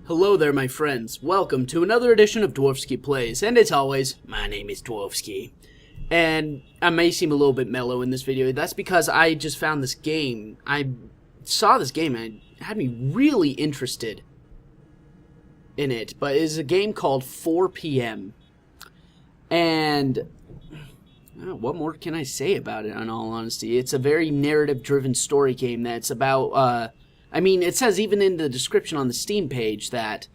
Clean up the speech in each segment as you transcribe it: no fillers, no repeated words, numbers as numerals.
Hello there, my friends. Welcome to another edition of Dwarfsky Plays, and as always, my name is Dwarfsky. And I may seem a little bit mellow in this video. That's because I just found this game. I saw this game and it had me really interested in it. But it's a game called 4 p.m. And what more can I say about it, in all honesty? It's a very narrative-driven story game that's about... I mean, it says even in the description on the Steam page that,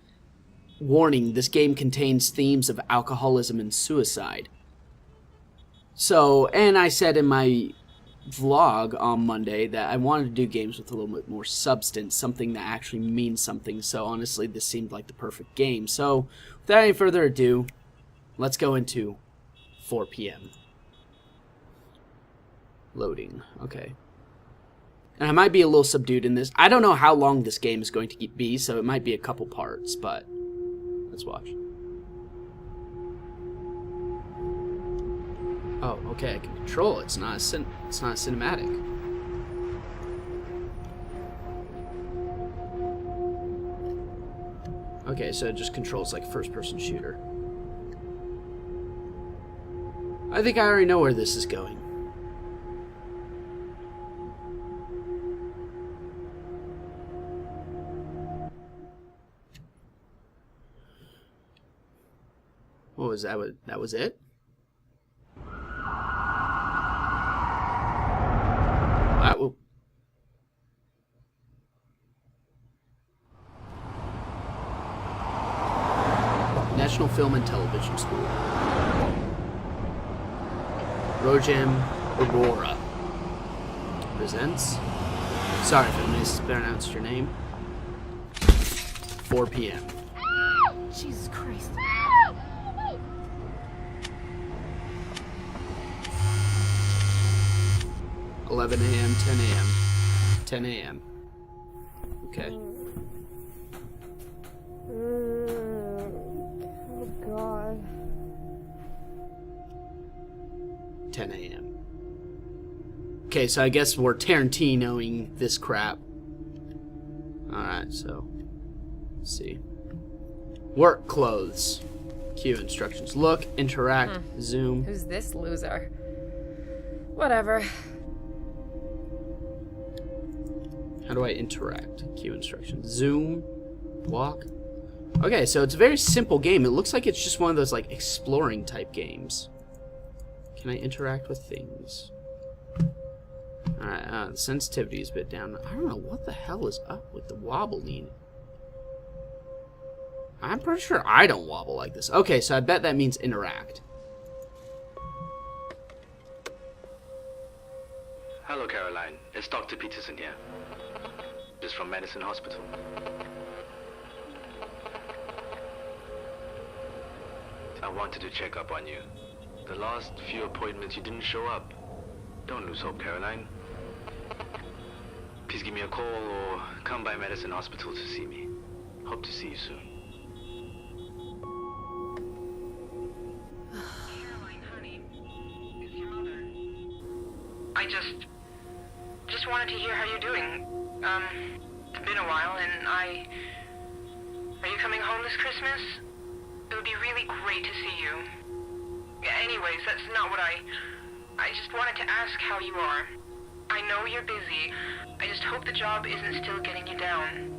warning, this game contains themes of alcoholism and suicide. So, and I said in my vlog on Monday that I wanted to do games with a little bit more substance, something that actually means something, so honestly this seemed like the perfect game. So, without any further ado, let's go into 4 p.m. Loading, okay. And I might be a little subdued in this. I don't know how long this game is going to be, so it might be a couple parts, but let's watch. Oh, okay, I can control it. It's not a cinematic. Okay, so it just controls like first-person shooter. I think I already know where this is going. What was that? That was it? That will... National Film and Television School. Rojam Aurora presents... Sorry if I mispronounced your name. 4 p.m. Jesus Christ. 11 a.m., 10 a.m., 10 a.m. Okay. Oh, God. 10 a.m. Okay, so I guess we're Tarantinoing this crap. Alright, so... Let's see. Work clothes. Cue instructions. Look, interact, zoom. Who's this loser? Whatever. How do I interact? Cue instructions. Zoom. Walk. Okay, so it's a very simple game. It looks like it's just one of those, like, exploring type games. Can I interact with things? Alright, the sensitivity is a bit down. I don't know what the hell is up with the wobbling. I'm pretty sure I don't wobble like this. Okay, so I bet that means interact. Hello, Caroline. It's Dr. Peterson here. Just from Medicine Hospital. I wanted to check up on you. The last few appointments you didn't show up. Don't lose hope, Caroline. Please give me a call or come by Medicine Hospital to see me. Hope to see you soon. Caroline, honey, it's your mother. I just wanted to hear how you're doing. It's been a while, and Are you coming home this Christmas? It would be really great to see you. Anyways, that's not what I just wanted to ask how you are. I know you're busy. I just hope the job isn't still getting you down.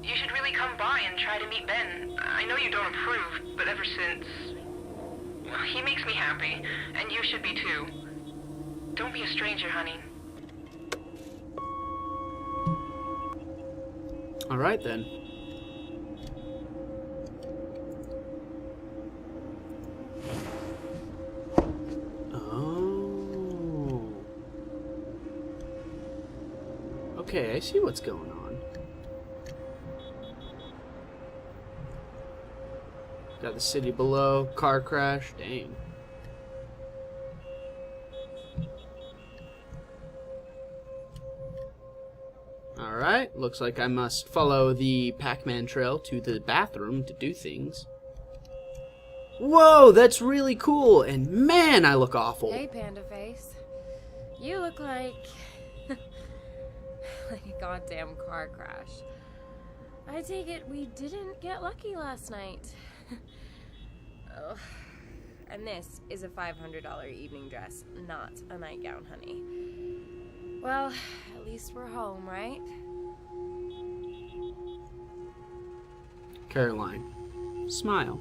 You should really come by and try to meet Ben. I know you don't approve, but ever since... He makes me happy, and you should be too. Don't be a stranger, honey. Alright then. Oh. Okay, I see what's going on. Got the city below, car crash, dang. Alright, looks like I must follow the Pac-Man trail to the bathroom to do things. Whoa, that's really cool, and man, I look awful. Hey, Panda Face. You look like... like a goddamn car crash. I take it we didn't get lucky last night. Ugh. And this is a $500 evening dress, not a nightgown, honey. Well, at least we're home, right? Caroline, smile.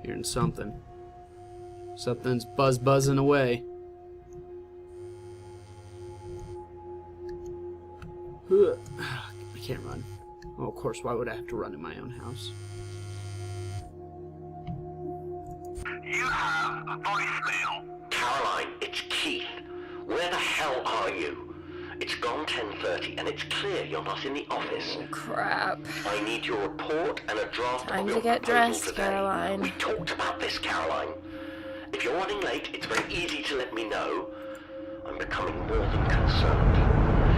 Hearing something. Something's buzzing away. I can't run. Oh, of course, why would I have to run in my own house? You have a voicemail. Caroline, it's Keith. Where the hell are you? It's gone 10:30 and it's clear you're not in the office. Crap. I need your report and a draft Time of to your get proposal dressed, today. Caroline. We talked about this, Caroline. If you're running late, it's very easy to let me know. I'm becoming more than concerned.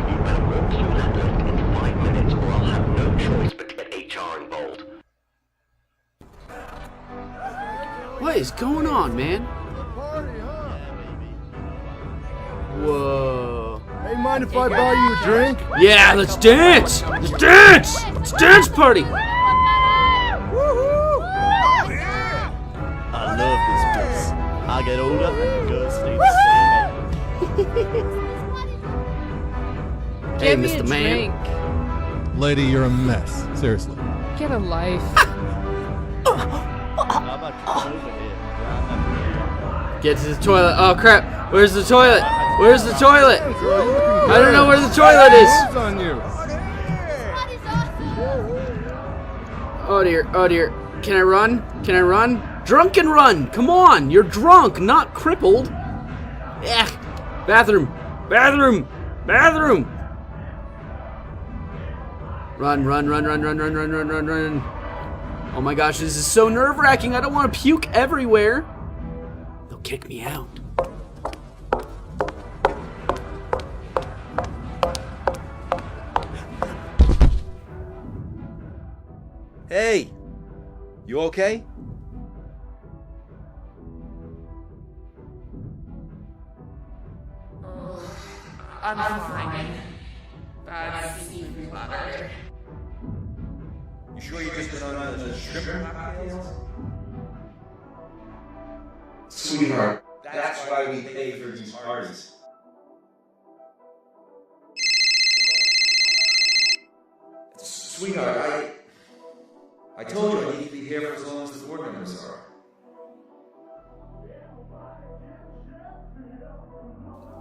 You better walk through that lift in 5 minutes or I'll have no choice but to get HR involved. What is going on, man? Whoa. Hey, mind if I buy you a drink? Yeah, let's dance! Let's dance! Let's dance party! I love this place. I get older and the girls stay the same. Hey, Mr. Man. Lady, you're a mess. Seriously. Get a life. How about you come over here? Get to the toilet. Oh, crap. Where's the toilet? Where's the toilet? I don't know where the toilet is. On you. Oh, dear. Oh, dear. Can I run? Can I run? Drunk and run. Come on. You're drunk, not crippled. Yeah. Bathroom. Bathroom. Bathroom. Run, run, run, run, run, run, run, run, run, run. Oh my gosh, this is so nerve-wracking. I don't want to puke everywhere. They'll kick me out. Hey! You okay? I'm fine. Bad sleep bladder. You sure you just been on the shrimp cocktails? Sweetheart, that's why we pay for these parties. Sweetheart, I told you I need to be here for as long as the board members are.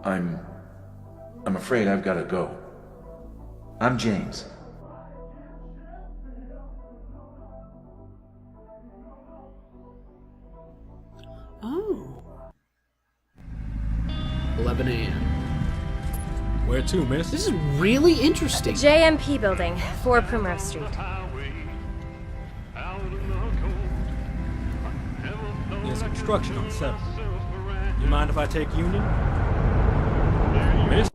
I'm afraid I've got to go. I'm James. Oh. 11 a.m. Where to, miss? This is really interesting. JMP building, 4 Primrose Street. There's construction on 7. You mind if I take Union? Miss?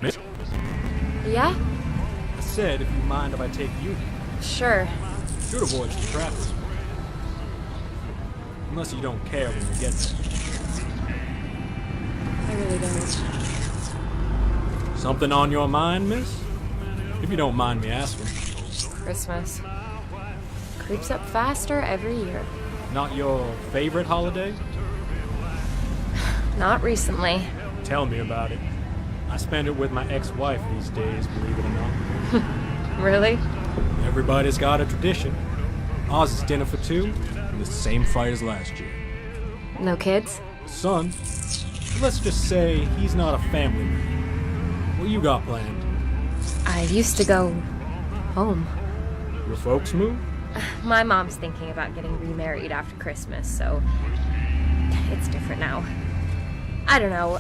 Miss? Yeah? I said if you mind if I take Union. Sure. Should avoid some traffic. Unless you don't care when you get there. I really don't. Something on your mind, miss? If you don't mind me asking. Christmas. Creeps up faster every year. Not your favorite holiday? Not recently. Tell me about it. I spend it with my ex-wife these days, believe it or not. Really? Everybody's got a tradition. Ours is dinner for 2, and the same fight as last year. No kids? Son, let's just say he's not a family man. What you got planned? I used to go home. Your folks move? My mom's thinking about getting remarried after Christmas, so it's different now. I don't know.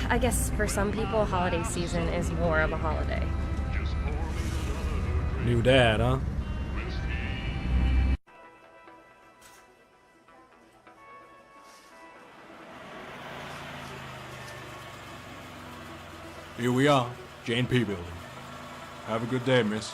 I guess for some people, holiday season is more of a holiday. New dad, huh? Here we are, J&P building. Have a good day, miss.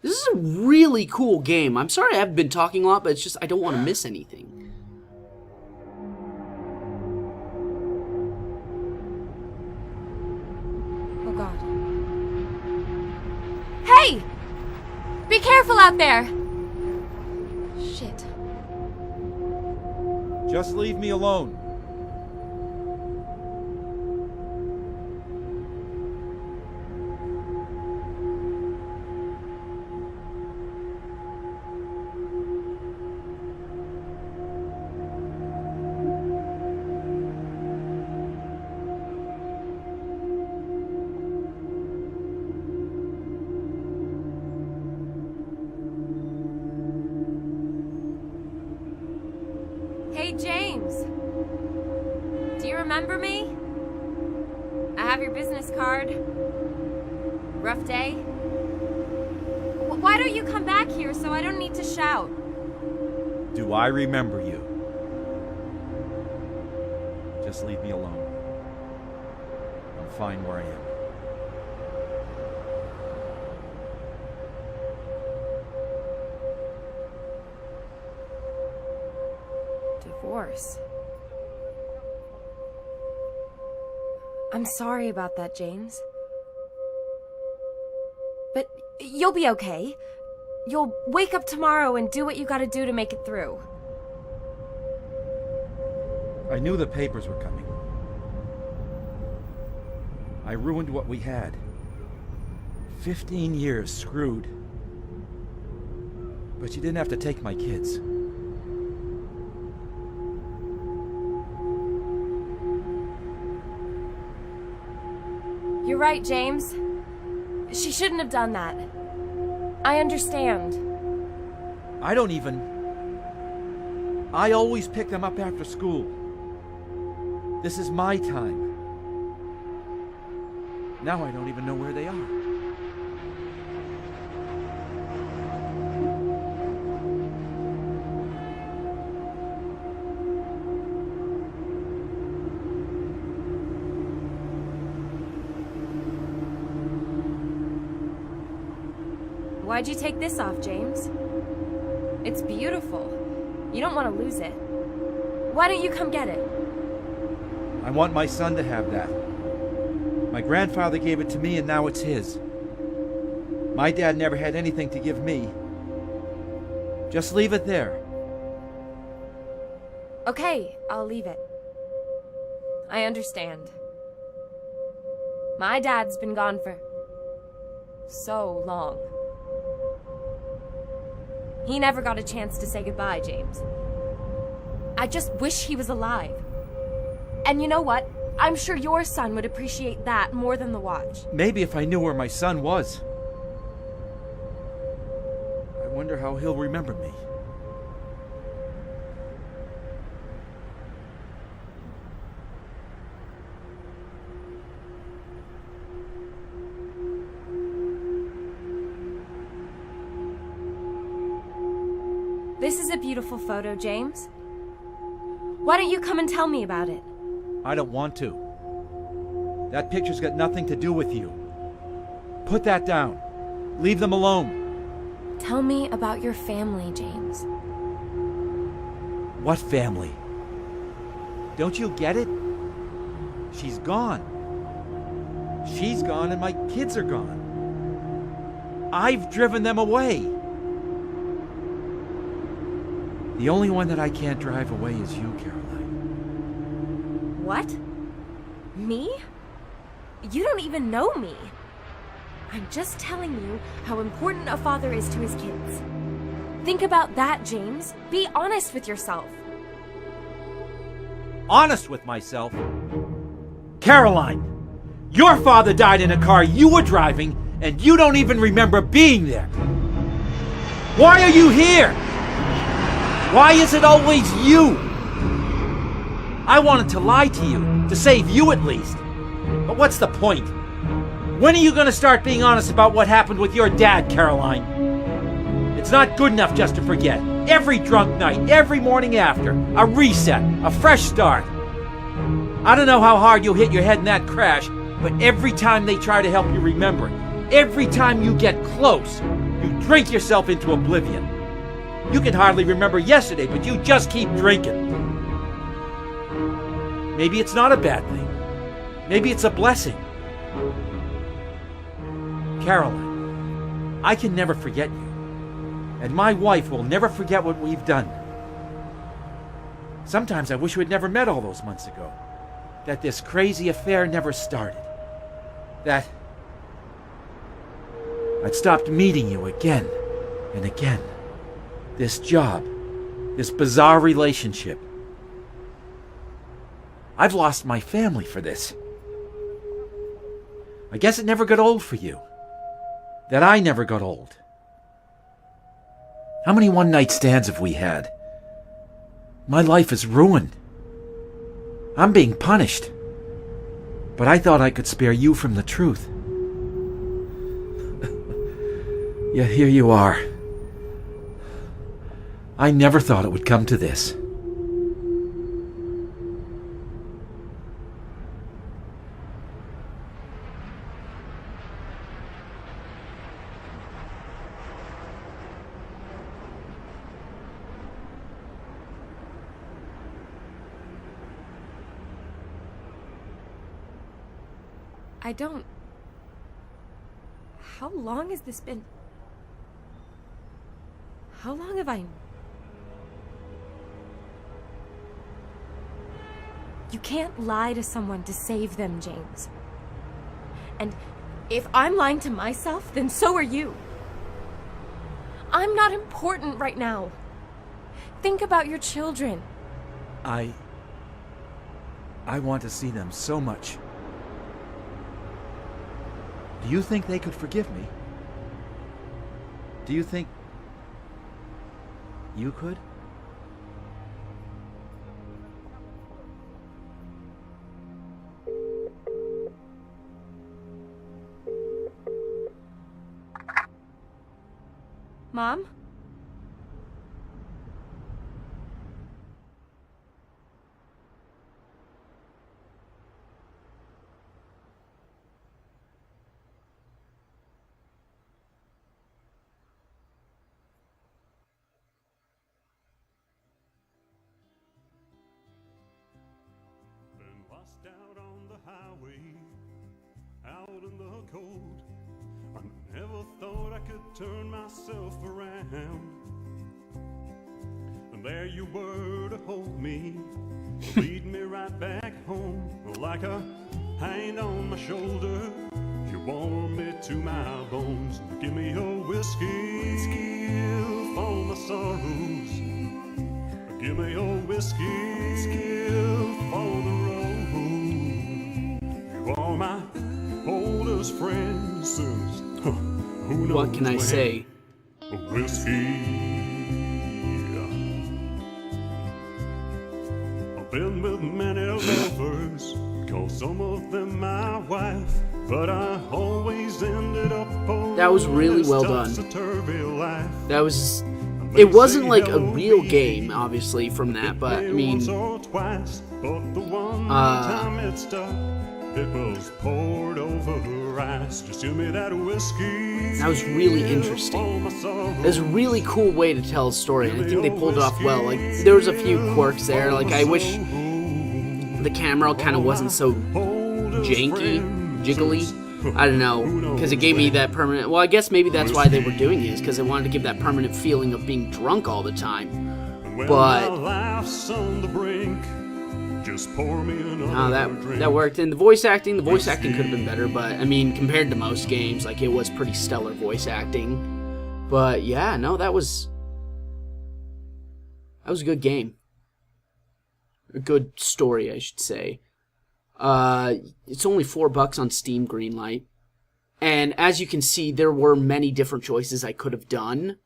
This is a really cool game. I'm sorry I've been talking a lot, but it's just I don't want to miss anything. Oh God. Hey! Be careful out there! Shit. Just leave me alone. Hey, James. Do you remember me? I have your business card. Rough day? Why don't you come back here so I don't need to shout? Do I remember you? Just leave me alone. I'm fine where I am. Divorce. I'm sorry about that, James. But you'll be okay. You'll wake up tomorrow and do what you gotta do to make it through. I knew the papers were coming. I ruined what we had. 15 years screwed. But you didn't have to take my kids. You're right, James. She shouldn't have done that. I understand. I don't even... I always pick them up after school. This is my time. Now I don't even know where they are. Why'd you take this off, James? It's beautiful. You don't want to lose it. Why don't you come get it? I want my son to have that. My grandfather gave it to me and now it's his. My dad never had anything to give me. Just leave it there. Okay, I'll leave it. I understand. My dad's been gone for so long. He never got a chance to say goodbye, James. I just wish he was alive. And you know what? I'm sure your son would appreciate that more than the watch. Maybe if I knew where my son was. I wonder how he'll remember me. This is a beautiful photo, James. Why don't you come and tell me about it? I don't want to. That picture's got nothing to do with you. Put that down. Leave them alone. Tell me about your family, James. What family? Don't you get it? She's gone. She's gone and my kids are gone. I've driven them away. The only one that I can't drive away is you, Caroline. What? Me? You don't even know me. I'm just telling you how important a father is to his kids. Think about that, James. Be honest with yourself. Honest with myself? Caroline, your father died in a car you were driving, and you don't even remember being there. Why are you here? Why is it always you? I wanted to lie to you, to save you at least. But what's the point? When are you going to start being honest about what happened with your dad, Caroline? It's not good enough just to forget. Every drunk night, every morning after, a reset, a fresh start. I don't know how hard you'll hit your head in that crash, but every time they try to help you remember it, every time you get close, You drink yourself into oblivion. You can hardly remember yesterday, but you just keep drinking. Maybe it's not a bad thing. Maybe it's a blessing. Caroline, I can never forget you. And my wife will never forget what we've done. Sometimes I wish we had never met all those months ago. That this crazy affair never started. That I'd stopped meeting you again and again. This job, this bizarre relationship. I've lost my family for this. I guess it never got old for you. That I never got old. How many one-night stands have we had? My life is ruined. I'm being punished. But I thought I could spare you from the truth. Yet here you are. I never thought it would come to this. I don't... How long has this been? How long have I... You can't lie to someone to save them, James. And if I'm lying to myself, then so are you. I'm not important right now. Think about your children. I want to see them so much. Do you think they could forgive me? Do you think you could? Mom? Lost out on the highway, out in the cold. I never thought I could turn myself around. And there you were to hold me, lead me right back home. Like a hand on my shoulder, you warm me to my bones. Give me your whiskey for my sorrows. Give me your whiskey for the road. You are my oldest friend since who knows What can I when. say? Whiskey. I've been with many lovers, called some of them my wife, but I always ended up That was really well done. That was... It wasn't like a real game, obviously, from that, but I mean, it was poured over ice. Just give me that whiskey. that was really interesting. It was a really cool way to tell a story, and I think they pulled it off well. Like, there was a few quirks there. Like, I wish the camera kind of wasn't so janky, jiggly. I don't know, because it gave me that permanent... Well, I guess maybe that's why they were doing it, because they wanted to give that permanent feeling of being drunk all the time. But... no, that worked. And the voice acting could have been better, but, I mean, compared to most games, like, it was pretty stellar voice acting. But, yeah, no, that was a good game. A good story, I should say. It's only $4 on Steam Greenlight. And as you can see, there were many different choices I could have done.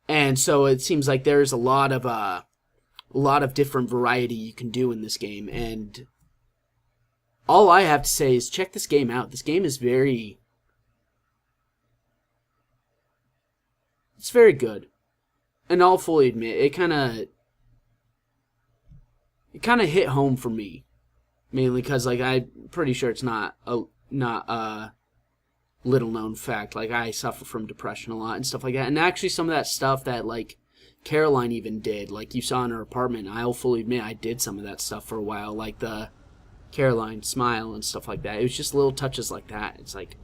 And so it seems like there's a lot of different variety you can do in this game. And all I have to say is check this game out. This game is it's very good. And I'll fully admit, it kind of hit home for me. Mainly because, like, I'm pretty sure it's not little known fact. Like, I suffer from depression a lot and stuff like that. And actually some of that stuff that, like, Caroline even did, like you saw in her apartment, I'll fully admit I did some of that stuff for a while, like the Caroline smile and stuff like that. It was just little touches like that. It's like,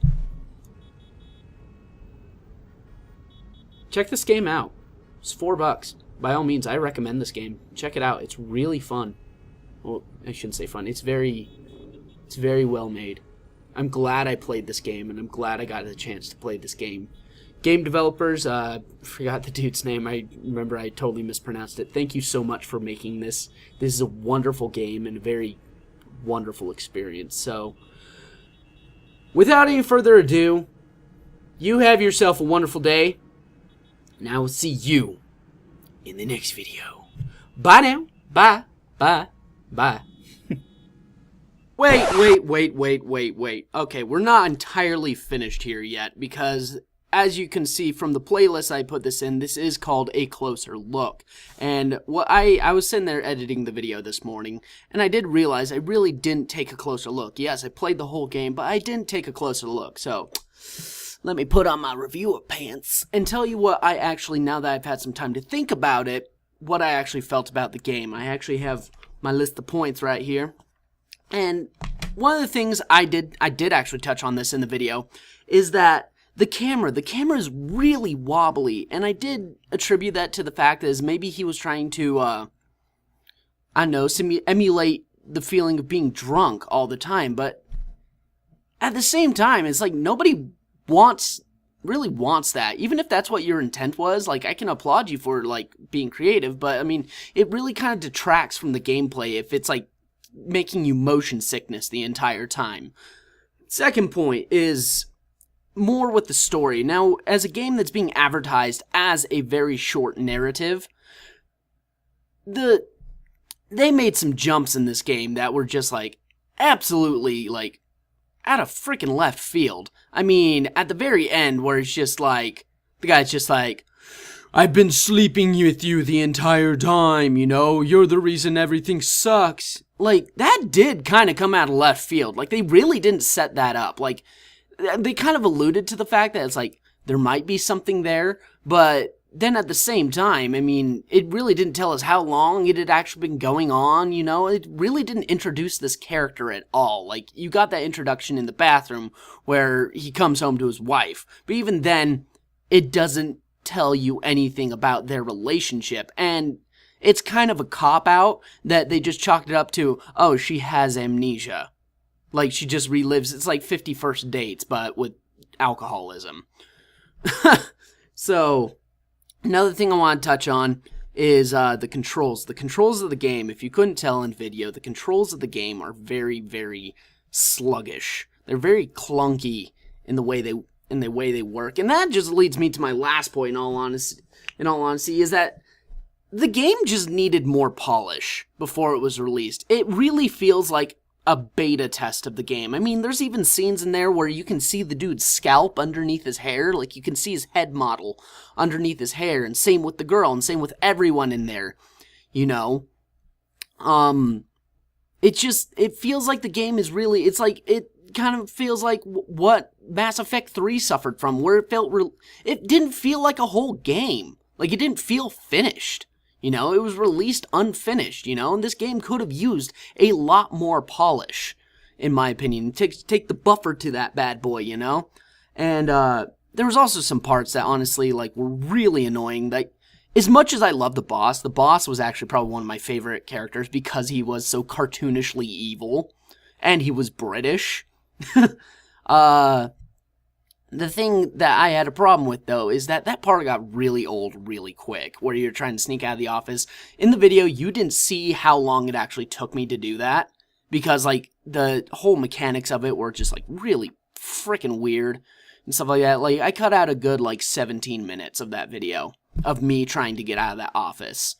check this game out. It's $4. By all means, I recommend this game. Check it out. It's really fun. Well, I shouldn't say fun. It's very well made. I'm glad I played this game, and I'm glad I got the chance to play this game. Game developers, forgot the dude's name. I remember I totally mispronounced it. Thank you so much for making this. This is a wonderful game and a very wonderful experience. So, without any further ado, you have yourself a wonderful day, and I will see you in the next video. Bye now. Bye. Bye. Bye. Wait. Okay, we're not entirely finished here yet, because as you can see from the playlist I put this in, this is called A Closer Look. And what I was sitting there editing the video this morning, and I did realize I really didn't take a closer look. Yes, I played the whole game, but I didn't take a closer look. So, let me put on my reviewer pants and tell you what I actually, now that I've had some time to think about it, what I actually felt about the game. I actually have my list of points right here. And one of the things I did actually touch on this in the video, is that the camera is really wobbly, and I did attribute that to the fact that maybe he was trying to, I don't know, emulate the feeling of being drunk all the time, but at the same time, it's like nobody really wants that. Even if that's what your intent was, like, I can applaud you for, like, being creative, but, I mean, it really kind of detracts from the gameplay if it's, like, making you motion sickness the entire time. Second point is more with the story. Now, as a game that's being advertised as a very short narrative, they made some jumps in this game that were just, like, absolutely, like, out of freaking left field. I mean, at the very end, where it's just like, the guy's just like, I've been sleeping with you the entire time, you know, you're the reason everything sucks. Like, that did kind of come out of left field. Like, they really didn't set that up. Like, they kind of alluded to the fact that it's like, there might be something there, but then at the same time, I mean, it really didn't tell us how long it had actually been going on, you know? It really didn't introduce this character at all. Like, you got that introduction in the bathroom where he comes home to his wife, but even then, it doesn't tell you anything about their relationship, and it's kind of a cop-out that they just chalked it up to, oh, she has amnesia. Like, she just relives, it's like 50 First Dates, but with alcoholism. So, another thing I want to touch on is the controls. The controls of the game, if you couldn't tell in video, the controls of the game are very, very sluggish. They're very clunky in the way they work. And that just leads me to my last point, in all honesty, is that the game just needed more polish before it was released. It really feels like a beta test of the game. I mean, there's even scenes in there where you can see the dude's scalp underneath his hair. Like, you can see his head model underneath his hair, and same with the girl, and same with everyone in there, you know? It feels like the game is really, it's like, it kind of feels like what Mass Effect 3 suffered from, where it didn't feel like a whole game. Like, it didn't feel finished. You know, it was released unfinished, you know, and this game could have used a lot more polish, in my opinion. Take the buffer to that bad boy, you know? And, there was also some parts that, honestly, like, were really annoying. Like, as much as I love the boss was actually probably one of my favorite characters because he was so cartoonishly evil, and he was British. The thing that I had a problem with, though, is that part got really old really quick, where you're trying to sneak out of the office. In the video, you didn't see how long it actually took me to do that, because, like, the whole mechanics of it were just, like, really freaking weird and stuff like that. Like, I cut out a good, like, 17 minutes of that video of me trying to get out of that office,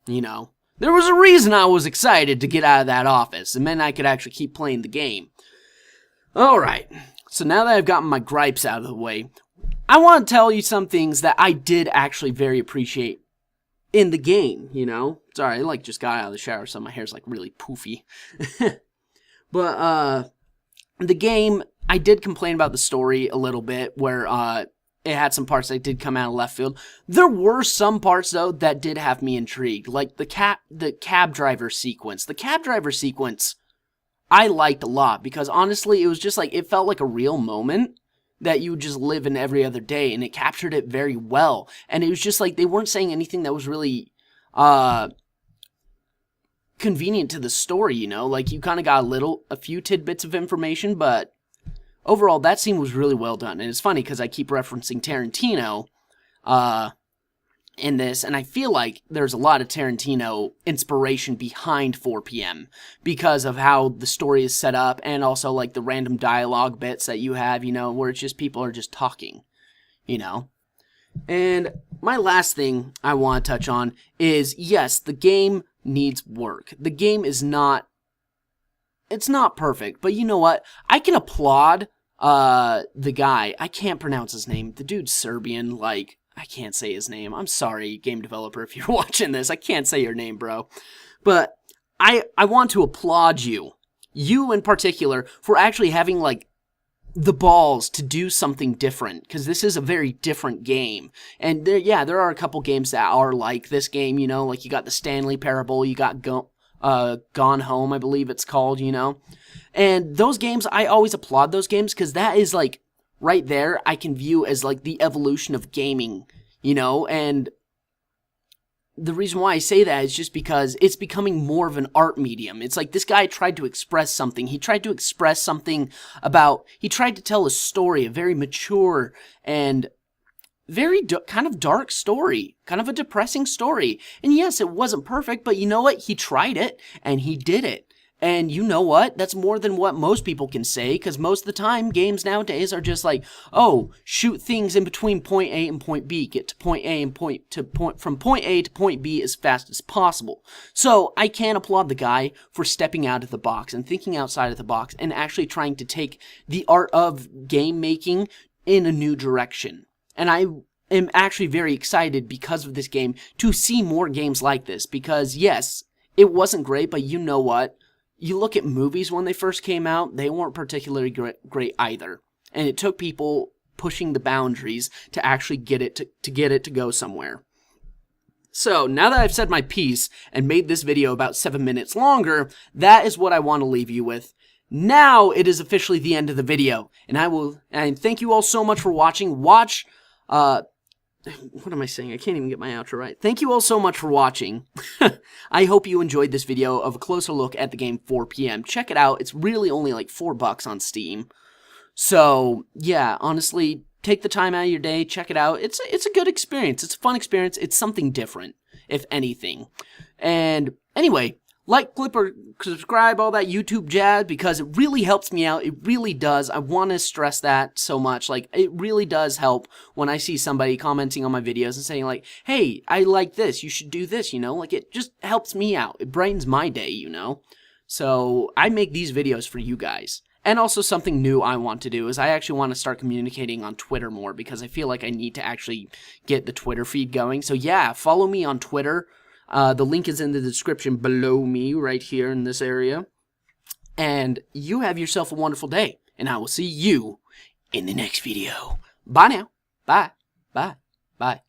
you know? There was a reason I was excited to get out of that office, and then I could actually keep playing the game. Alright. So now that I've gotten my gripes out of the way, I want to tell you some things that I did actually very appreciate in the game, you know? Sorry, I like just got out of the shower, so my hair's like really poofy. But, the game, I did complain about the story a little bit, where it had some parts that did come out of left field. There were some parts, though, that did have me intrigued, like the cab driver sequence. The cab driver sequence I liked a lot, because honestly, it was just like, it felt like a real moment that you would just live in every other day, and it captured it very well. And it was just like, they weren't saying anything that was really convenient to the story, you know? Like, you kind of got a few tidbits of information, but overall, that scene was really well done. And it's funny, because I keep referencing Tarantino in this, and I feel like there's a lot of Tarantino inspiration behind 4 p.m. because of how the story is set up, and also like the random dialogue bits that you have, you know, where it's just people are just talking, you know. And my last thing I want to touch on is, yes, the game needs work. The game is not, it's not perfect, but you know what? I can applaud the guy. I can't pronounce his name. The dude's Serbian, like, I can't say his name. I'm sorry, game developer, if you're watching this. I can't say your name, bro. But I want to applaud you in particular, for actually having, like, the balls to do something different, because this is a very different game. And there are a couple games that are like this game, you know, like you got the Stanley Parable, you got Gone Home, I believe it's called, you know. And those games, I always applaud those games, because that is, like, right there, I can view as, like, the evolution of gaming, you know. And the reason why I say that is just because it's becoming more of an art medium. It's like this guy tried to express something. He tried to express something about, he tried to tell a story, a very mature and very kind of dark story, kind of a depressing story. And yes, it wasn't perfect, but you know what? He tried it, and he did it. And you know what? That's more than what most people can say, because most of the time, games nowadays are just like, oh, shoot things in between point A and point B, get to point A and from point A to point B as fast as possible. So I can applaud the guy for stepping out of the box and thinking outside of the box and actually trying to take the art of game making in a new direction. And I am actually very excited because of this game to see more games like this, because yes, it wasn't great, but you know what? You look at movies when they first came out, they weren't particularly great either. And it took people pushing the boundaries to actually get it to go somewhere. So, now that I've said my piece and made this video about 7 minutes longer, that is what I want to leave you with. Now it is officially the end of the video, and thank you all so much for watching. What am I saying? I can't even get my outro right. Thank you all so much for watching. I hope you enjoyed this video of a closer look at the game 4 p.m. Check it out. It's really only like $4 on Steam. So, yeah, honestly, take the time out of your day, check it out. It's a good experience. It's a fun experience. It's something different, if anything. And anyway, like, click, or subscribe, all that YouTube jazz, because it really helps me out. It really does. I want to stress that so much. Like, it really does help when I see somebody commenting on my videos and saying, like, hey, I like this. You should do this, you know? Like, it just helps me out. It brightens my day, you know? So, I make these videos for you guys. And also something new I want to do is I actually want to start communicating on Twitter more, because I feel like I need to actually get the Twitter feed going. So, yeah, follow me on Twitter. The link is in the description below me, right here in this area. And you have yourself a wonderful day. And I will see you in the next video. Bye now. Bye. Bye. Bye.